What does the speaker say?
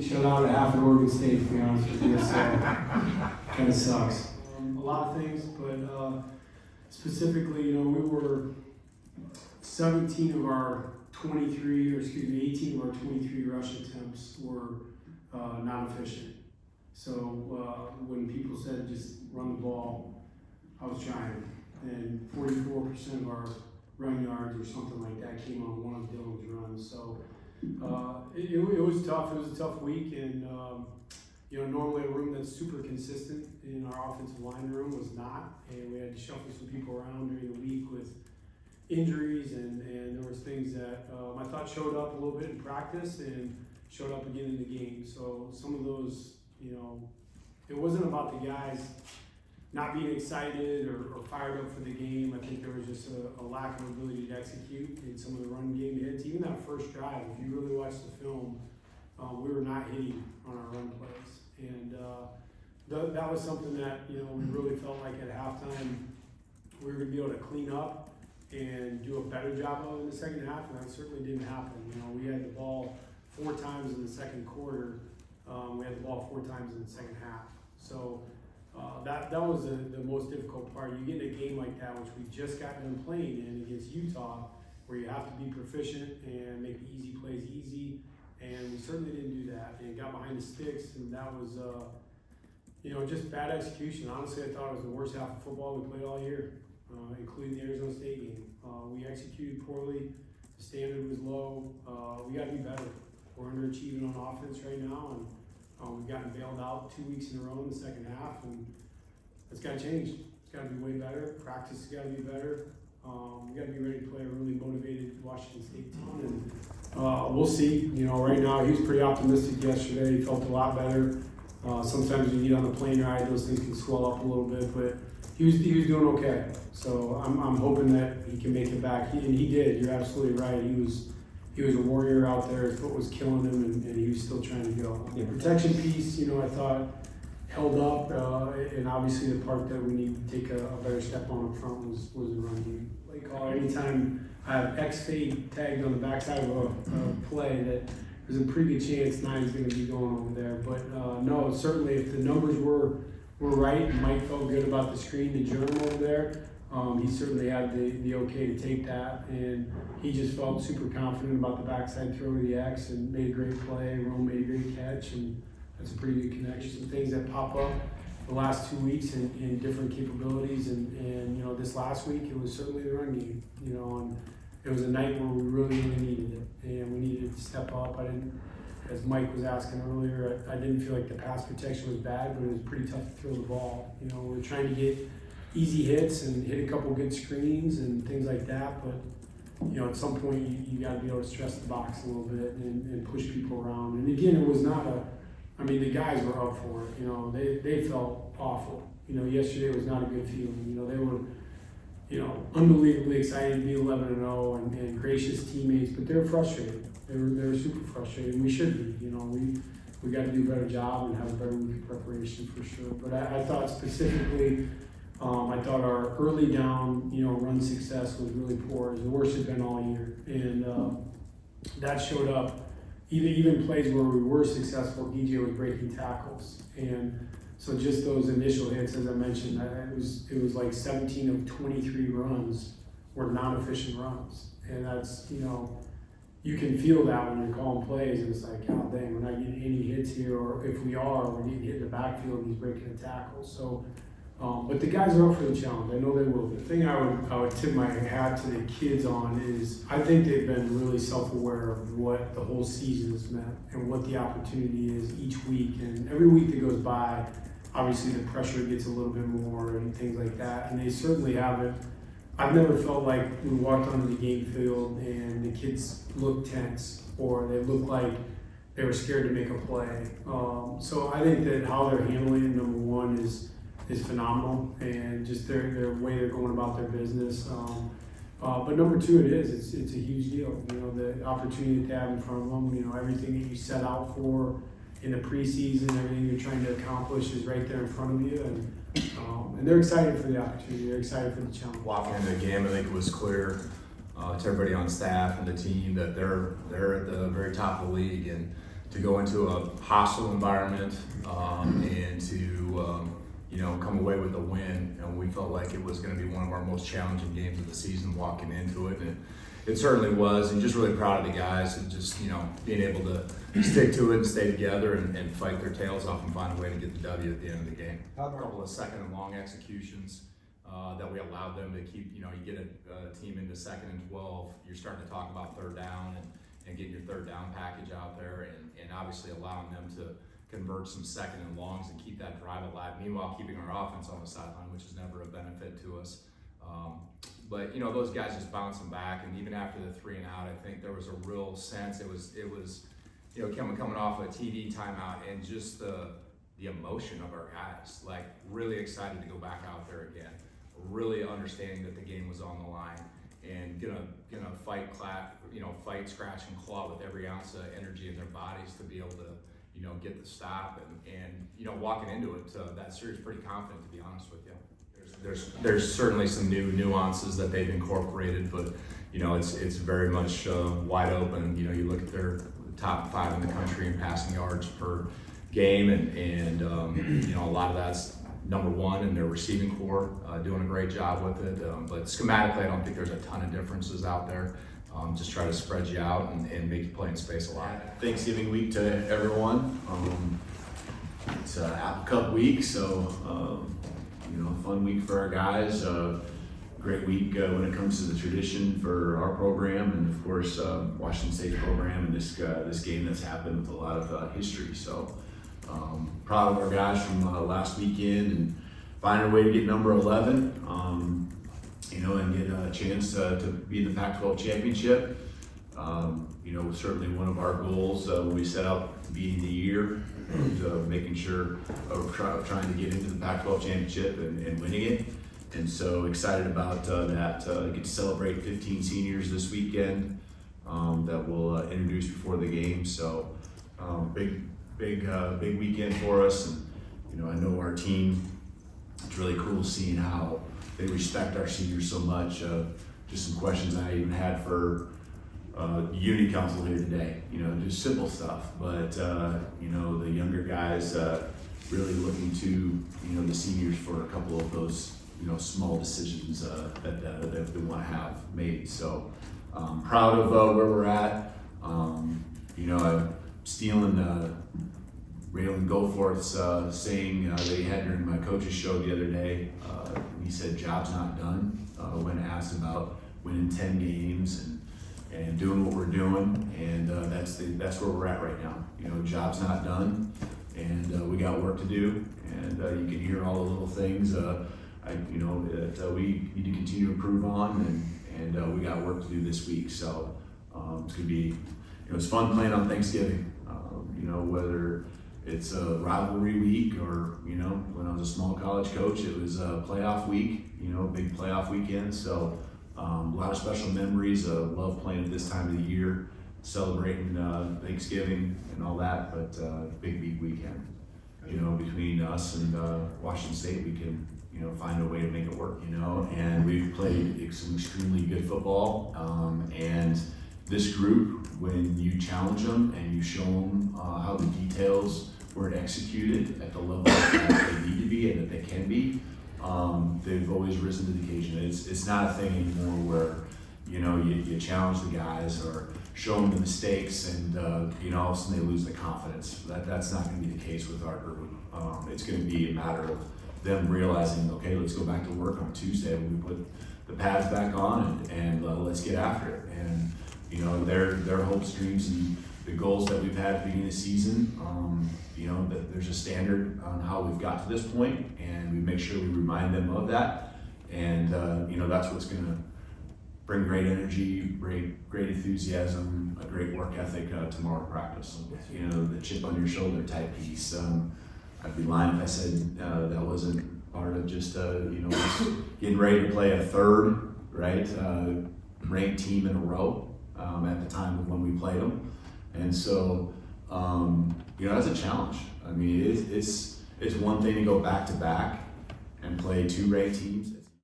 getting shut out at half of Oregon State, to be honest with you, so kind of sucks. A lot of things, but specifically, you know, we were 17 of our 23, or excuse me, 18 of our 23 rush attempts were not efficient. So when people said just run the ball, I was trying, and 44% of our run yards or something like that came on one of Dylan's runs. So it was tough. It was a tough week, and you know, normally a room that's super consistent in our offensive line room was not, and we had to shuffle some people around during the week with injuries, and there was things that I thought showed up a little bit in practice and showed up again in the game. So some of those, you know, it wasn't about the guys not being excited or fired up for the game. I think there was just a lack of ability to execute in some of the run game hits. Even that first drive, if you really watch the film, we were not hitting on our run plays. And that was something that, you know, we really felt like at halftime we were going to be able to clean up and do a better job of in the second half, and that certainly didn't happen. You know, we had the ball 4 times in the second quarter. We had the ball 4 times in the second half. So that was the most difficult part. You get in a game like that, which we just got done playing in against Utah, where you have to be proficient and make the easy plays easy, and we certainly didn't do that, and got behind the sticks, and that was you know, just bad execution. Honestly, I thought it was the worst half of football we played all year, including the Arizona State game. We executed poorly. The standard was low. We got to be better. We're underachieving on offense right now, and we've gotten bailed out 2 weeks in a row in the second half, and it's got to change. It's got to be way better. Practice has got to be better. We got to be ready to play a really motivated Washington State team, and we'll see. You know, right now he was pretty optimistic yesterday. He felt a lot better. Sometimes when you get on the plane ride, those things can swell up a little bit, but he was doing okay. So I'm hoping that he can make it back. And he did. You're absolutely right. He was a warrior out there. His foot was killing him, and he was still trying to go. The protection piece, you know, I thought held up, and obviously the part that we need to take a better step on up front was the run game. Play call. Anytime I have X-Fade tagged on the backside of a play, that there's a pretty good chance 9's going to be going over there. But no, certainly if the numbers were right, Mike felt good about the screen, the germ over there. He certainly had the okay to take that, and he just felt super confident about the backside throw to the X and made a great play. Rome made a great catch, and that's a pretty good connection. Some things that pop up the last 2 weeks in different capabilities, and you know, this last week it was certainly the run game. You know, and it was a night where we really needed it, and we needed to step up. I didn't, as Mike was asking earlier, I didn't feel like the pass protection was bad, but it was pretty tough to throw the ball. You know, we were trying to get easy hits and hit a couple good screens and things like that, but you know, at some point you got to be able to stress the box a little bit and push people around. And again, it was not I mean, the guys were up for it. You know, they felt awful. You know, yesterday was not a good feeling. You know, they were, you know, unbelievably excited to be 11-0 and gracious teammates, but they were frustrated. They were super frustrated, and we should be. You know, we got to do a better job and have a better week of preparation for sure. But I thought specifically, I thought our early down, you know, run success was really poor. It was the worst it's been all year, and that showed up. Even plays where we were successful, DJ was breaking tackles, and so just those initial hits, as I mentioned, it was like 17 of 23 runs were non-efficient runs, and that's, you know, you can feel that when you're calling plays, and it's like, God dang, we're not getting any hits here, or if we are, we're getting hit in the backfield and he's breaking a tackle. So. But the guys are up for the challenge. I know they will. The thing I would tip my hat to the kids on is I think they've been really self-aware of what the whole season has meant and what the opportunity is each week. And every week that goes by, obviously the pressure gets a little bit more and things like that. And they certainly haven't. I've never felt like we walked onto the game field and the kids looked tense or they looked like they were scared to make a play. So I think that how they're handling it, number one, is phenomenal, and just their way they're going about their business. But number two, it's a huge deal. You know, the opportunity that they have in front of them. You know, everything that you set out for in the preseason, everything you're trying to accomplish is right there in front of you, and they're excited for the opportunity. They're excited for the challenge. Walking into the game, I think it was clear to everybody on staff and the team that they're at the very top of the league, and to go into a hostile environment and to come away with a win. And we felt like it was going to be one of our most challenging games of the season walking into it. And it certainly was. And just really proud of the guys and just being able to stick to it and stay together and fight their tails off and find a way to get the W at the end of the game. A couple of second and long executions that we allowed them to keep. You get a team into 2nd and 12. You're starting to talk about 3rd down and getting your 3rd down package out there, and obviously allowing them to convert some 2nd and longs and keep that drive alive. Meanwhile, keeping our offense on the sideline, which is never a benefit to us. But those guys just bouncing back, and even after the 3 and out, I think there was a real sense. It was coming off a TV timeout, and just the emotion of our guys, like really excited to go back out there again, really understanding that the game was on the line, and gonna fight, scratch, and claw with every ounce of energy in their bodies to be able to get the stop, and walking into it that series pretty confident, to be honest with you. There's certainly some new nuances that they've incorporated, but it's very much wide open. You look at their top 5 in the country in passing yards per game, and a lot of that's number 1 in their receiving core, doing a great job with it. But schematically, I don't think there's a ton of differences out there. Just try to spread you out and make you play in space a lot. Thanksgiving week to everyone. It's Apple Cup week, so fun week for our guys. Great week when it comes to the tradition for our program, and of course Washington State's program, and this game that's happened with a lot of history. So proud of our guys from last weekend and finding a way to get number 11. And get a chance to be in the Pac-12 championship. Certainly one of our goals when we set out to be in the year, making sure trying to get into the Pac-12 championship and winning it. And so excited about that. Get to celebrate 15 seniors this weekend that we'll introduce before the game. So big weekend for us. And I know our team. It's really cool seeing how they respect our seniors so much. Just some questions I even had for Unity Council here today. Just simple stuff, but the younger guys really looking to the seniors for a couple of those small decisions that they want to have made. So proud of where we're at. I'm stealing Raylan Goforth's saying that he had during my coach's show the other day. He said, "Job's not done," when asked about winning 10 games and doing what we're doing, and that's where we're at right now. Job's not done, and we got work to do, and you can hear all the little things that we need to continue to improve on, and we got work to do this week. So it's gonna be, it's fun playing on Thanksgiving. Whether it's a rivalry week or, when I was a small college coach, it was a playoff week, big playoff weekend. So a lot of special memories. Love playing at this time of the year, celebrating Thanksgiving and all that, but big weekend. Between us and Washington State, we can, find a way to make it work, and we've played some extremely good football. And this group, when you challenge them and you show them how the details were executed at the level that they need to be and that they can be, they've always risen to the occasion. It's not a thing anymore where you challenge the guys or show them the mistakes and all of a sudden they lose the confidence. That's not going to be the case with our group. It's going to be a matter of them realizing, okay, let's go back to work on Tuesday when we put the pads back on and let's get after it. And their hopes, dreams, and the goals that we've had at the beginning of the season, that there's a standard on how we've got to this point, and we make sure we remind them of that. And that's what's going to bring great energy, great enthusiasm, a great work ethic tomorrow practice. The chip on your shoulder type piece. I'd be lying if I said that wasn't part of just getting ready to play a third, right, ranked team in a row at the time of when we played them. And so, that's a challenge. I mean, it's one thing to go back to back and play 2 ranked teams.